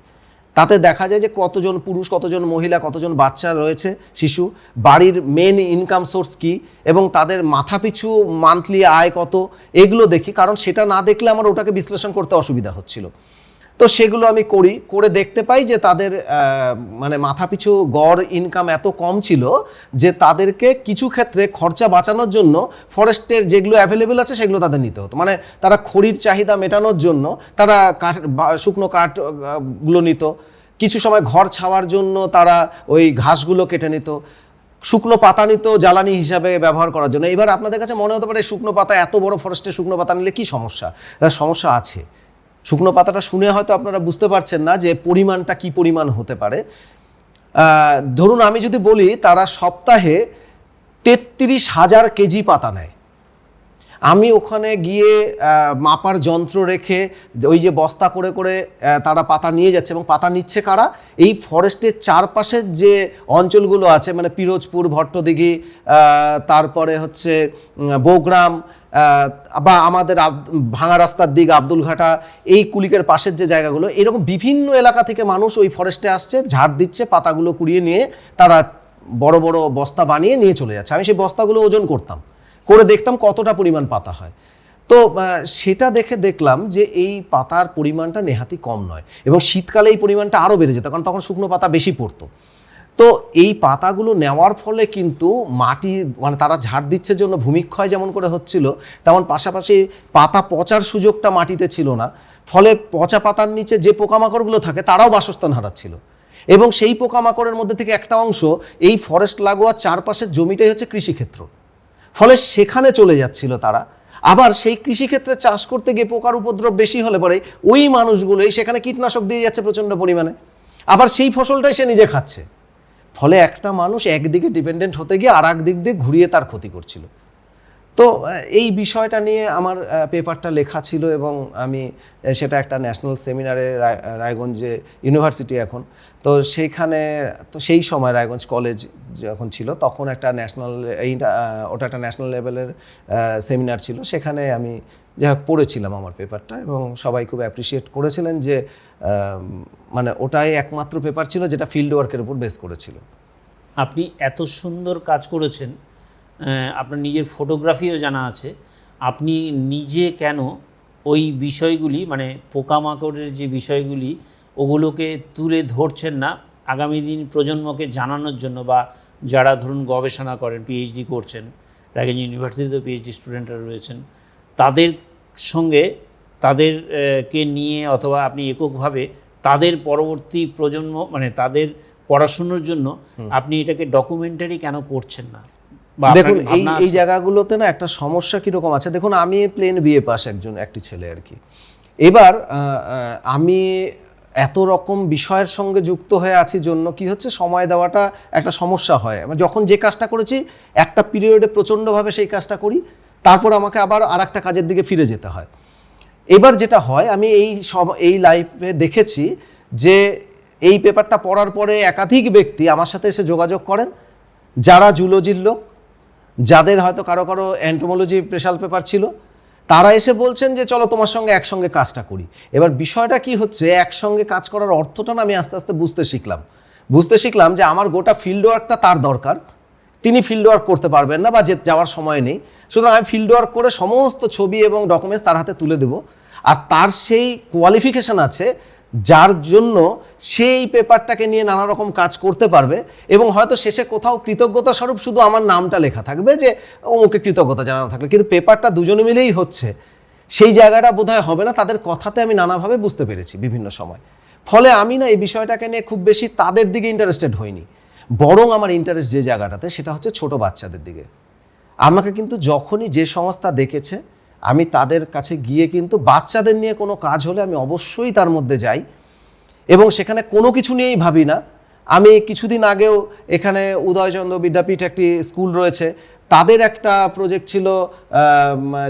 Speaker 1: তাতে দেখা যায় যে কতজন পুরুষ, কতজন মহিলা, কতজন বাচ্চা রয়েছে, শিশু, বাড়ির মেন ইনকাম সোর্স কি, এবং তাদের মাথাপিছু মান্থলি আয় কত, এগুলো দেখি। কারণ সেটা না দেখলে আমার ওটাকে বিশ্লেষণ করতে অসুবিধা হচ্ছিল। তো সেগুলো আমি করে দেখতে পাই যে তাদের মানে মাথাপিছু গড় ইনকাম এত কম ছিল যে তাদেরকে কিছু ক্ষেত্রে খরচা বাঁচানোর জন্য ফরেস্টের যেগুলো অ্যাভেলেবেল আছে সেগুলো তাদের নিতে হতো। মানে তারা খড়ির চাহিদা মেটানোর জন্য তারা শুকনো কাঠগুলো নিত, কিছু সময় ঘর ছাওয়ার জন্য তারা ওই ঘাসগুলো কেটে নিত, শুকনো পাতা নিত জ্বালানি হিসাবে ব্যবহার করার জন্য। এবার আপনাদের কাছে মনে হতে পারে শুকনো পাতা, এত বড় ফরেস্টে শুকনো পাতা নিলে কি সমস্যা? সমস্যা আছে। শুকনো পাতাটা শুনে হয়তো আপনারা বুঝতে পারছেন না যে পরিমাণটা কি পরিমাণ হতে পারে। ধরুন আমি যদি বলি, তারা সপ্তাহে 33,000 কেজি পাতা নেয়। আমি ওখানে গিয়ে মাপার যন্ত্র রেখে ওই যে বস্তা করে করে তারা পাতা নিয়ে যাচ্ছে, এবং পাতা নিচ্ছে কারা? এই ফরেস্টের চারপাশের যে অঞ্চলগুলো আছে, মানে পিরোজপুর, ভট্টদিঘি, তারপরে হচ্ছে বৌগ্রাম, বা আমাদের ভাঙা রাস্তার দিক আব্দুলঘাটা, এই কুলিকের পাশের যে জায়গাগুলো, এরকম বিভিন্ন এলাকা থেকে মানুষ ওই ফরেস্টে আসছে, ঝাড় দিচ্ছে, পাতাগুলো কুড়িয়ে নিয়ে তারা বড় বড় বস্তা বানিয়ে নিয়ে চলে যাচ্ছে। আমি সেই বস্তাগুলো ওজন করতাম, করে দেখতাম কতটা পরিমাণ পাতা হয়। তো সেটা দেখে দেখলাম যে এই পাতার পরিমাণটা নেহাতি কম নয়, এবং শীতকালে এই পরিমাণটা আরও বেড়ে যেত, কারণ তখন শুকনো পাতা বেশি পড়তো। তো এই পাতাগুলো নেওয়ার ফলে কিন্তু মাটি, মানে তারা ঝাড় দিচ্ছে জন্য ভূমিক্ষয় যেমন করে হচ্ছিল, তেমন পাশাপাশি পাতা পচার সুযোগটা মাটিতে ছিল না। ফলে পচা পাতার নিচে যে পোকামাকড়গুলো থাকে তারাও বাসস্থান হারাচ্ছিল, এবং সেই পোকামাকড়ের মধ্যে থেকে একটা অংশ এই ফরেস্ট লাগোয়া চারপাশের জমিটাই হচ্ছে কৃষিক্ষেত্র, ফলে সেখানে চলে যাচ্ছিল তারা। আবার সেই কৃষিক্ষেত্রে চাষ করতে গিয়ে পোকার উপদ্রব বেশি হলে পরে ওই মানুষগুলোই সেখানে কীটনাশক দিয়ে যাচ্ছে প্রচণ্ড পরিমাণে, আবার সেই ফসলটাই সে নিজে খাচ্ছে। ফলে একটা মানুষ একদিকে ডিপেন্ডেন্ট হতে গিয়ে আর এক দিক দিয়ে ঘুরিয়ে তার ক্ষতি করছিল। তো এই বিষয়টা নিয়ে আমার পেপারটা লেখা ছিল, এবং আমি সেটা একটা ন্যাশনাল সেমিনারে, রায়গঞ্জে ইউনিভার্সিটি এখন, তো সেইখানে, তো সেই সময় রায়গঞ্জ কলেজ যখন ছিল তখন একটা ন্যাশনাল, ওটা একটা ন্যাশনাল লেভেলের সেমিনার ছিল, সেখানে আমি যাই হোক পড়েছিলাম আমার পেপারটা, এবং সবাই খুব অ্যাপ্রিসিয়েট করেছিলেন যে মানে ওটাই একমাত্র পেপার ছিল যেটা ফিল্ড ওয়ার্কের উপর বেস করেছিল।
Speaker 2: আপনি এত সুন্দর কাজ করেছেন, আপনার নিজের ফটোগ্রাফিও জানা আছে, আপনি নিজে কেন ওই বিষয়গুলি, মানে পোকামাকড়ের যে বিষয়গুলি, ওগুলোকে তুলে ধরছেন না আগামী দিন প্রজন্মকে জানানোর জন্য? বা যারা ধরুন গবেষণা করেন, পিএইচডি করছেন, রায়গঞ্জ ইউনিভার্সিটিতেও পিএইচডি স্টুডেন্টরা রয়েছেন, তাদের সঙ্গে তাদেরকে নিয়ে, অথবা আপনি এককভাবে তাদের পরবর্তী প্রজন্ম, মানে তাদের পড়াশুনোর জন্য আপনি এটাকে ডকুমেন্টারি কেন করছেন না? বা
Speaker 1: দেখুন এই জায়গাগুলোতে না একটা সমস্যা কীরকম আছে, দেখুন আমি প্লেন বিএ পাস একটি ছেলে আর কি। এবার আমি এত রকম বিষয়ের সঙ্গে যুক্ত হয়ে আছি জন্য কি হচ্ছে, সময় দেওয়াটা একটা সমস্যা হয়। যখন যে কাজটা করেছি একটা পিরিয়ডে প্রচণ্ডভাবে সেই কাজটা করি, তারপর আমাকে আবার আর একটা কাজের দিকে ফিরে যেতে হয়। এবার যেটা হয়, আমি এই লাইফে দেখেছি যে এই পেপারটা পড়ার পরে একাধিক ব্যক্তি আমার সাথে এসে যোগাযোগ করেন, যারা জুলজির লোক, যাদের হয়তো কারো কারো এন্টোমোলজি স্পেশাল পেপার ছিল, তারা এসে বলছেন যে চলো তোমার সঙ্গে একসঙ্গে কাজটা করি। এবার বিষয়টা কি হচ্ছে, একসঙ্গে কাজ করার অর্থটা না আমি আস্তে আস্তে বুঝতে শিখলাম যে আমার গোটা ফিল্ড ওয়ার্কটা তার দরকার, তিনি ফিল্ড ওয়ার্ক করতে পারবেন না বা যাওয়ার সময় নেই, সুতরাং আমি ফিল্ড ওয়ার্ক করে সমস্ত ছবি এবং ডকুমেন্টস তার হাতে তুলে দেব। আর তার সেই কোয়ালিফিকেশান আছে যার জন্য সেই পেপারটাকে নিয়ে নানা রকম কাজ করতে পারবে, এবং হয়তো শেষে কোথাও কৃতজ্ঞতা স্বরূপ শুধু আমার নামটা লেখা থাকবে যে ওকে কৃতজ্ঞতা জানানো থাকলে, কিন্তু পেপারটা দুজনে মিলেই হচ্ছে, সেই জায়গাটা বোধহয় হবে না। তাদের কথাতে আমি নানাভাবে বুঝতে পেরেছি বিভিন্ন সময়। ফলে আমি না এই বিষয়টাকে নিয়ে খুব বেশি তাদের দিকে ইন্টারেস্টেড হইনি, বরং আমার ইন্টারেস্ট যে জায়গাটাতে সেটা হচ্ছে ছোট বাচ্চাদের দিকে। আমাকে কিন্তু যখনই যে সংস্থা দেখেছে, আমি তাদের কাছে গিয়ে কিন্তু বাচ্চাদের নিয়ে কোনো কাজ হলে আমি অবশ্যই তার মধ্যে যাই, এবং সেখানে কোনো কিছু নিয়েই ভাবি না। আমি কিছুদিন আগেও এখানে উদয়চন্দ্র বিদ্যাপীঠ একটি স্কুল রয়েছে, তাদের একটা প্রজেক্ট ছিল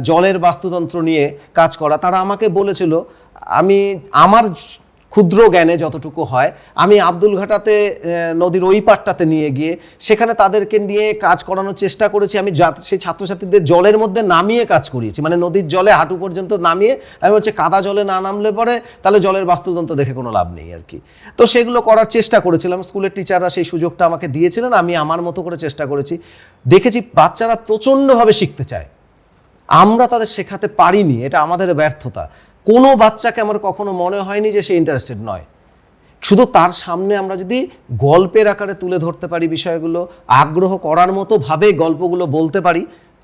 Speaker 1: জলের বাস্তুতন্ত্র নিয়ে কাজ করা। তারা আমাকে বলেছিল, আমি আমার ক্ষুদ্র জ্ঞানে যতটুকু হয়, আমি আব্দুলঘাটাতে নদীর ওই পাড়টাতে নিয়ে গিয়ে সেখানে তাদেরকে নিয়ে কাজ করানোর চেষ্টা করেছি। আমি সেই ছাত্রছাত্রীদের জলের মধ্যে নামিয়ে কাজ করিয়েছি, মানে নদীর জলে হাঁটু পর্যন্ত নামিয়ে। আমি বলছি কাদা জলে না নামলে পরে তাহলে জলের বাস্তুতন্ত্র দেখে কোনো লাভ নেই আর কি। তো সেগুলো করার চেষ্টা করেছিলাম, স্কুলের টিচাররা সেই সুযোগটা আমাকে দিয়েছিলেন, আমি আমার মতো করে চেষ্টা করেছি। দেখেছি বাচ্চারা প্রচণ্ডভাবে শিখতে চায়, আমরা তাদের শেখাতে পারিনি, এটা আমাদের ব্যর্থতা। কোনো বাচ্চাকে আমার কখনো মনে হয়নি যে সে ইন্টারেস্টেড নয়, শুধু তার সামনে আমরা যদি গল্পের আকারে তুলে ধরতে পারি বিষয়গুলো, আগ্রহ করার মতো ভাবে গল্পগুলো বলতে পারি,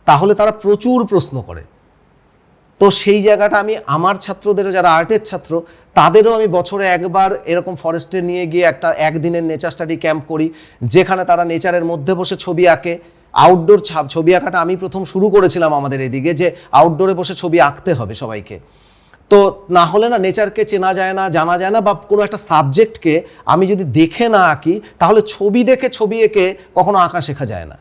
Speaker 1: তাহলে তারা প্রচুর প্রশ্ন করে। তো সেই জায়গাটা আমি আমার ছাত্রদেরও, যারা আর্টের ছাত্র, তাদেরও আমি বছরে একবার এরকম ফরেস্টে নিয়ে গিয়ে একদিনের নেচার স্টাডি ক্যাম্প করি, যেখানে তারা নেচারের মধ্যে বসে ছবি আঁকে। আউটডোর ছবি আঁকাটা আমি প্রথম শুরু করেছিলাম আমাদের এদিকে, যে আউটডোরে বসে ছবি আঁকতে হবে সবাইকে। তো না হলে না নেচারকে চেনা যায় না, জানা যায় না, বা কোনো একটা সাবজেক্টকে আমি যদি দেখে না আঁকি, তাহলে ছবি দেখে ছবি এঁকে কখনো আঁকা শেখা যায় না।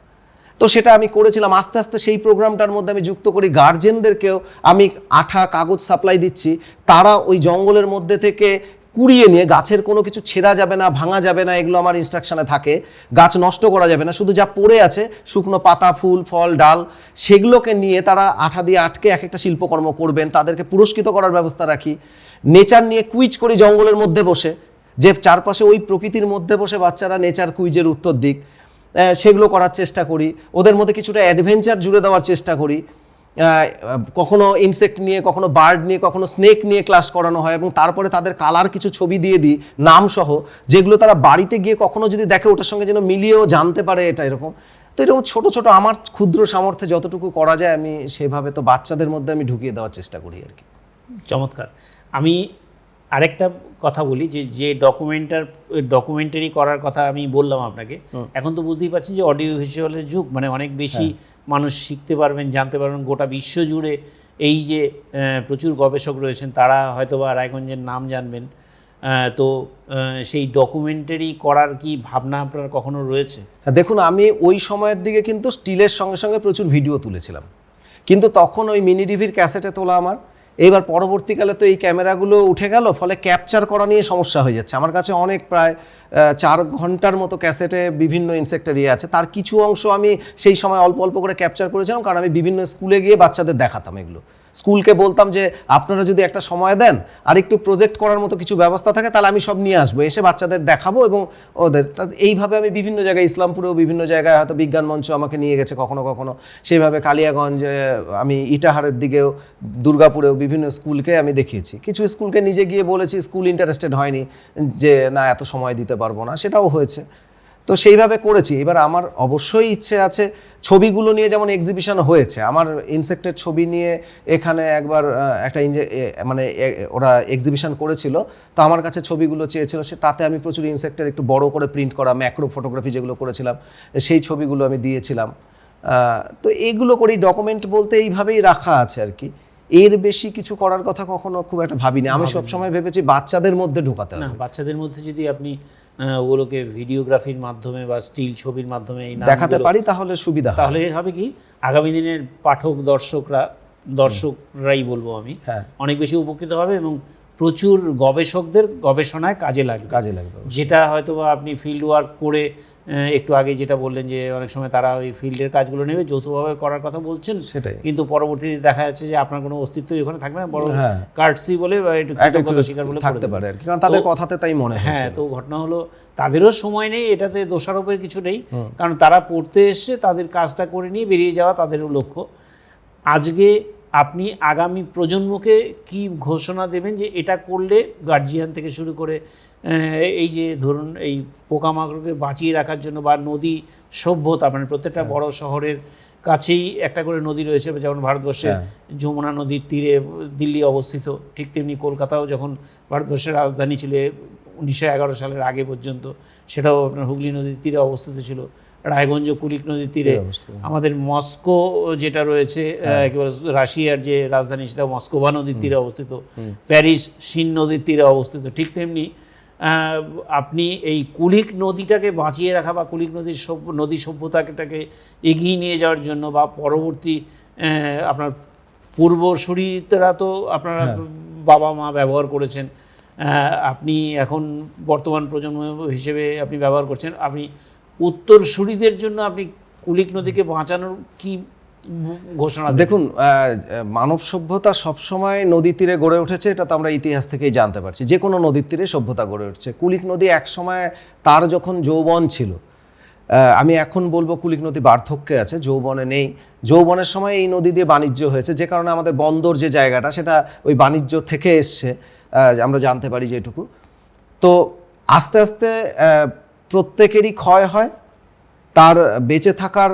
Speaker 1: তো সেটা আমি করেছিলাম। আস্তে আস্তে সেই প্রোগ্রামটার মধ্যে আমি যুক্ত করি, গার্জেনদেরকেও আমি আঠা কাগজ সাপ্লাই দিচ্ছি, তারা ওই জঙ্গলের মধ্যে থেকে কুড়িয়ে নিয়ে, গাছের কোনো কিছু ছেঁড়া যাবে না, ভাঙা যাবে না, এগুলো আমার ইনস্ট্রাকশানে থাকে, গাছ নষ্ট করা যাবে না, শুধু যা পড়ে আছে শুকনো পাতা, ফুল, ফল, ডাল, সেগুলোকে নিয়ে তারা আঠা দিয়ে আটকে এক একটা শিল্পকর্ম করবেন, তাদেরকে পুরস্কৃত করার ব্যবস্থা রাখি। নেচার নিয়ে কুইজ করি জঙ্গলের মধ্যে বসে, যে চারপাশে ওই প্রকৃতির মধ্যে বসে বাচ্চারা নেচার কুইজের উত্তর দিক, সেগুলো করার চেষ্টা করি। ওদের মধ্যে কিছুটা অ্যাডভেঞ্চার জুড়ে দেওয়ার চেষ্টা করি। কখনো ইনসেক্ট নিয়ে, কখনো বার্ড নিয়ে, কখনো স্নেক নিয়ে ক্লাস করানো হয়, এবং তারপরে তাদের কালার কিছু ছবি দিয়ে দিই নামসহ, যেগুলো তারা বাড়িতে গিয়ে কখনো যদি দেখে ওটার সঙ্গে যেন মিলিয়েও জানতে পারে এটা এরকম। তো এরকম ছোটো ছোটো আমার ক্ষুদ্র সামর্থ্যে যতটুকু করা যায় আমি সেভাবে তো বাচ্চাদের মধ্যে আমি ঢুকিয়ে দেওয়ার চেষ্টা করি আর কি।
Speaker 2: চমৎকার। আমি আরেকটা কথা বলি, যে ডকুমেন্টারি করার কথা আমি বললাম আপনাকে, এখন তো বুঝতেই পারছি যে অডিও ভিজুয়ালের যুগ, মানে অনেক বেশি মানুষ শিখতে পারবেন, জানতে পারবেন। গোটা বিশ্ব জুড়ে এই যে প্রচুর গবেষক রয়েছেন, তারা হয়তো বা রায়গঞ্জের নাম জানবেন। তো সেই ডকুমেন্টারি করার কি ভাবনা আপনার কখনো রয়েছে?
Speaker 1: দেখুন, আমি ওই সময়ের দিকে কিন্তু স্টিলের সঙ্গে সঙ্গে প্রচুর ভিডিও তুলেছিলাম, কিন্তু তখন ওই মিনি ডিভির ক্যাসেটে তোলা আমার। এইবার পরবর্তীকালে তো এই ক্যামেরাগুলো উঠে গেল, ফলে ক্যাপচার করা নিয়ে সমস্যা হয়ে যাচ্ছে। আমার কাছে অনেক প্রায় 4 ঘন্টার মতো ক্যাসেটে বিভিন্ন ইনসেক্টের আছে, তার কিছু অংশ আমি সেই সময় অল্প অল্প করে ক্যাপচার করেছিলাম, কারণ আমি বিভিন্ন স্কুলে গিয়ে বাচ্চাদের দেখাতাম এগুলো। স্কুলকে বলতাম যে আপনারা যদি একটা সময় দেন আর একটু প্রজেক্ট করার মতো কিছু ব্যবস্থা থাকে, তাহলে আমি সব নিয়ে আসবো, এসে বাচ্চাদের দেখাবো। এবং ওদের এইভাবে আমি বিভিন্ন জায়গায়, ইসলামপুরেও বিভিন্ন জায়গায়, হয়তো বিজ্ঞান মঞ্চ আমাকে নিয়ে গেছে কখনো কখনো, সেইভাবে কালিয়াগঞ্জ, আমি ইটাহারের দিকেও, দুর্গাপুরেও বিভিন্ন স্কুলকে আমি দেখিয়েছি। কিছু স্কুলকে নিজে গিয়ে বলেছি, স্কুল ইন্টারেস্টেড হয়নি, যে না এত সময় দিতে পারবো না, সেটাও হয়েছে। তো সেইভাবে করেছি। এবার আমার অবশ্যই ইচ্ছে আছে ছবিগুলো নিয়ে, যেমন এক্সিবিশন হয়েছে আমার ইনসেক্টের ছবি নিয়ে, এখানে একবার একটা মানে ওরা এক্সিবিশন করেছিল, তো আমার কাছে ছবিগুলো চেয়েছিল, তাতে আমি প্রচুর ইনসেক্টের একটু বড় করে প্রিন্ট করা ম্যাক্রো ফটোগ্রাফি যেগুলো করেছিলাম, সেই ছবিগুলো আমি দিয়েছিলাম। তো এইগুলো করি, ডকুমেন্ট বলতে এইভাবেই রাখা আছে আর কি। এর বেশি কিছু করার কথা কখনো খুব একটা ভাবিনি। আমি সবসময় ভেবেছি বাচ্চাদের মধ্যে ঢোকাতে
Speaker 2: না,
Speaker 1: হবে।
Speaker 2: বাচ্চাদের মধ্যে যদি আপনি ওগুলোকে ভিডিওগ্রাফির মাধ্যমে বা স্টিল ছবির মাধ্যমে এই
Speaker 1: দেখাতে পারি তাহলে সুবিধা হয়।
Speaker 2: তাহলে হবে কি, আগামী দিনের পাঠক দর্শকরাই বলবো আমি,
Speaker 1: হ্যাঁ,
Speaker 2: অনেক বেশি উপকৃত হবে এবং প্রচুর গবেষকদের গবেষণায় কাজে লাগবে। যেটা হয়তো বা আপনি ফিল্ড ওয়ার্ক করে একটু আগে যেটা বললেন যে অনেক সময় তারা ওই ফিল্ডের কাজগুলো নেবে, যৌথভাবে করার কথা বলছেন,
Speaker 1: সেটাই।
Speaker 2: কিন্তু পরবর্তীতে দেখা যাচ্ছে যে আপনার কোনো অস্তিত্বই ওখানে থাকবে না, বড় কার্টসি বলে বা একটু কৃতজ্ঞতা স্বীকার বলে
Speaker 1: থাকতে পারে আর কি, কারণ তাদের কথাতে তাই মনে হয়।
Speaker 2: হ্যাঁ, তো ঘটনা হলো তাদেরও সময় নেই, এটাতে দোষারোপের কিছু নেই, কারণ তারা পড়তে এসছে, তাদের কাজটা করে নিয়ে বেরিয়ে যাওয়া তাদেরও লক্ষ্য। আজকে আপনি আগামী প্রজন্মকে কি ঘোষণা দেবেন যে এটা করলে গার্জিয়ান থেকে শুরু করে এই যে ধরুন এই পোকামাকড়কে বাঁচিয়ে রাখার জন্য, বা নদী সভ্যতা, মানে প্রত্যেকটা বড় শহরের কাছেই একটা করে নদী রয়েছে, যেমন ভারতবর্ষের যমুনা নদীর তীরে দিল্লি অবস্থিত, ঠিক তেমনি কলকাতাও যখন ভারতবর্ষের রাজধানী ছিল 1911 সালের আগে পর্যন্ত, সেটাও আপনার হুগলি নদীর তীরে অবস্থিত ছিল। রায়গঞ্জ কুলিক নদীর তীরে, আমাদের মস্কো যেটা রয়েছে একেবারে রাশিয়ার যে রাজধানী, সেটা মস্কোভা নদীর তীরে অবস্থিত, প্যারিস শিন নদীর তীরে অবস্থিত। ঠিক তেমনি আপনি এই কুলিক নদীটাকে বাঁচিয়ে রাখা বা কুলিক নদী সভ্যতাটাকে এগিয়ে নিয়ে যাওয়ার জন্য, বা পরবর্তী আপনার পূর্বসূরীরা তো আপনারা বাবা মা ব্যবহার করেছেন, আপনি এখন বর্তমান প্রজন্ম হিসেবে আপনি ব্যবহার করছেন, আপনি উত্তরসূরিদের জন্য আপনি কুলিক নদীকে বাঁচানোর কি ঘোষণা?
Speaker 1: দেখুন, মানব সভ্যতা সবসময় নদী তীরে গড়ে উঠেছে, এটা তো আমরা ইতিহাস থেকেই জানতে পারছি। যে কোনো নদীর তীরে সভ্যতা গড়ে উঠছে। কুলিক নদী এক সময় তার যখন যৌবন ছিল, আমি এখন বলবো কুলিক নদী বার্ধক্যে আছে, যৌবনে নেই। যৌবনের সময় এই নদী দিয়ে বাণিজ্য হয়েছে, যে কারণে আমাদের বন্দর যে জায়গাটা, সেটা ওই বাণিজ্য থেকে এসছে, আমরা জানতে পারি যেটুকু। তো আস্তে আস্তে প্রত্যেকেরই ক্ষয় হয়, তার বেঁচে থাকার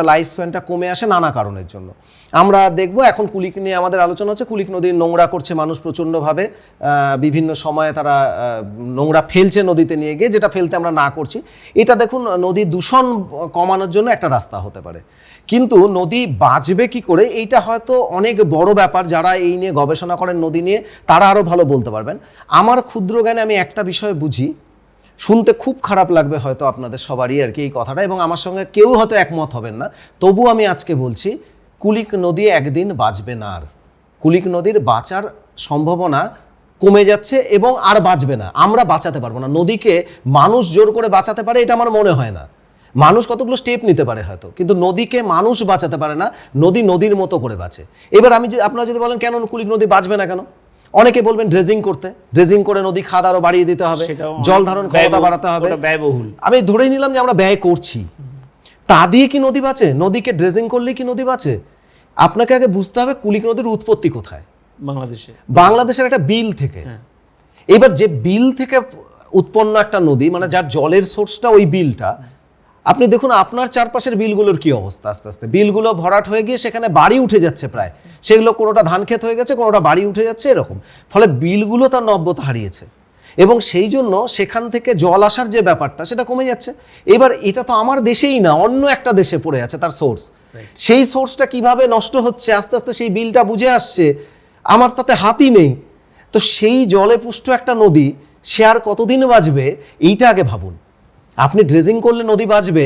Speaker 1: লাইফ স্প্যানটা কমে আসে নানা কারণের জন্য। আমরা দেখব এখন কুলিক নিয়ে আমাদের আলোচনা হচ্ছে, কুলিক নদীর নোংরা করছে মানুষ প্রচণ্ডভাবে, বিভিন্ন সময়ে তারা নোংরা ফেলছে নদীতে নিয়ে গিয়ে, যেটা ফেলতে আমরা না করছি। এটা দেখুন নদী দূষণ কমানোর জন্য একটা রাস্তা হতে পারে, কিন্তু নদী বাঁচবে কি করে এইটা হয়তো অনেক বড় ব্যাপার। যারা এই নিয়ে গবেষণা করেন নদী নিয়ে, তারা আরও ভালো বলতে পারবেন। আমার ক্ষুদ্র জ্ঞানে আমি একটা বিষয় বুঝি, শুনতে খুব খারাপ লাগবে হয়তো আপনাদের সবারই আর কি এই কথাটা, এবং আমার সঙ্গে কেউ হয়তো একমত হবেন না, তবু আমি আজকে বলছি, কুলিক নদী একদিন বাঁচবে না। আর কুলিক নদীর বাঁচার সম্ভাবনা কমে যাচ্ছে এবং আর বাঁচবে না। আমরা বাঁচাতে পারবো না নদীকে। মানুষ জোর করে বাঁচাতে পারে এটা আমার মনে হয় না। মানুষ কতগুলো স্টেপ নিতে পারে হয়তো, কিন্তু নদীকে মানুষ বাঁচাতে পারে না। নদী নদীর মতো করে বাঁচে। এবার আপনারা যদি বলেন কেন কুলিক নদী বাঁচবে না কেন, অনেকে বলবেন ড্রেজিং করে নদী খাদ আরো বাড়িয়ে দিতে হবে, জল ধারণ ক্ষমতা বাড়াতে হবে। আমি ধরেই নিলাম যে আমরা ব্যয় করছি, তা দিয়ে কি নদী বাঁচে? নদীকে ড্রেজিং করলে কি নদী বাঁচে? আপনাকে আগে বুঝতে হবে কুলিক নদীর উৎপত্তি কোথায়। বাংলাদেশের একটা বিল থেকে। এবার যে বিল থেকে উৎপন্ন একটা নদী, মানে যার জলের সোর্সটা ওই বিলটা, আপনি দেখুন আপনার চারপাশের বিলগুলোর কি অবস্থা। আস্তে আস্তে বিলগুলো ভরাট হয়ে গিয়ে সেখানে বাড়ি উঠে যাচ্ছে প্রায়, সেগুলো কোনোটা ধান ক্ষেত হয়ে গেছে, কোনোটা বাড়ি উঠে যাচ্ছে, এরকম। ফলে বিলগুলো তার নব্যতা হারিয়েছে, এবং সেই জন্য সেখান থেকে জল আসার যে ব্যাপারটা সেটা কমে যাচ্ছে। এবার এটা তো আমার দেশেই না, অন্য একটা দেশে পড়ে আছে তার সোর্স। সেই সোর্সটা কিভাবে নষ্ট হচ্ছে, আস্তে আস্তে সেই বিলটা বুঝে আসছে, আমার তাতে হাতই নেই। তো সেই জলে পুষ্ট একটা নদী, সে আর কতদিন বাঁচবে এইটা আগে ভাবুন। আপনি ড্রেজিং করলে নদী বাঁচবে,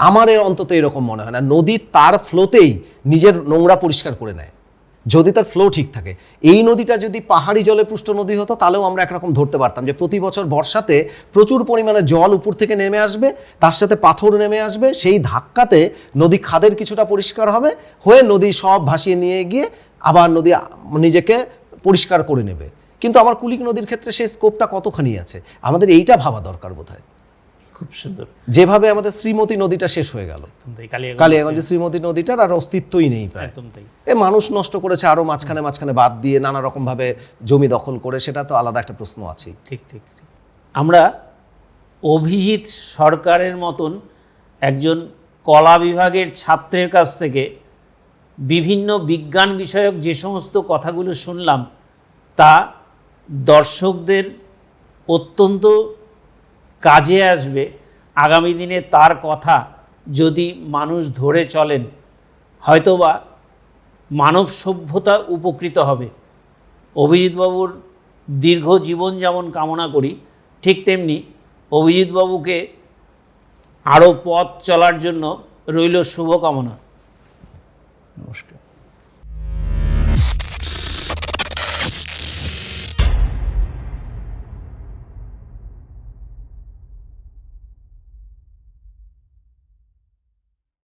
Speaker 1: আমার অন্তত এরকম মনে হয় না। নদী তার ফ্লোতেই নিজের নোংরা পরিষ্কার করে নেয়, যদি তার ফ্লো ঠিক থাকে। এই নদীটা যদি পাহাড়ি জলে পুষ্ট নদী হতো, তাহলেও আমরা একরকম ধরতে পারতাম যে প্রতি বছর বর্ষাতে প্রচুর পরিমাণে জল উপর থেকে নেমে আসবে, তার সাথে পাথর নেমে আসবে, সেই ধাক্কাতে নদী খাদের কিছুটা পরিষ্কার হবে, হয়ে নদী সব ভাসিয়ে নিয়ে গিয়ে আবার নদী নিজেকে পরিষ্কার করে নেবে। কিন্তু আমার কুলিক নদীর ক্ষেত্রে সেই স্কোপটা কতখানি আছে, আমাদের এইটা ভাবা দরকার বোধহয়।
Speaker 2: খুব সুন্দর।
Speaker 1: যেভাবে আমাদের শ্রীমতী নদীটা শেষ হয়ে গেল, কালিয়াগঞ্জে শ্রীমতী নদীটার আর অস্তিত্বই নেই প্রায়। মানুষ নষ্ট করেছে আরো মাঝখানে মাঝখানে বাদ দিয়ে, নানা রকম ভাবে জমি দখল করে, সেটা তো আলাদা একটা প্রশ্ন আছেই।
Speaker 2: ঠিক ঠিক। আমরা অভিজিৎ সরকারের মতন একজন কলা বিভাগের ছাত্রের কাছ থেকে বিভিন্ন বিজ্ঞান বিষয়ক যে সমস্ত কথাগুলো শুনলাম, তা দর্শকদের অত্যন্ত কাজে আসবে। আগামী দিনে তার কথা যদি মানুষ ধরে চলেন, হয়তোবা মানব সভ্যতা উপকৃত হবে। অভিজিৎবাবুর দীর্ঘ জীবন যেমন কামনা করি, ঠিক তেমনি অভিজিৎবাবুকে আরও পথ চলার জন্য রইল শুভকামনা।
Speaker 1: নমস্কার।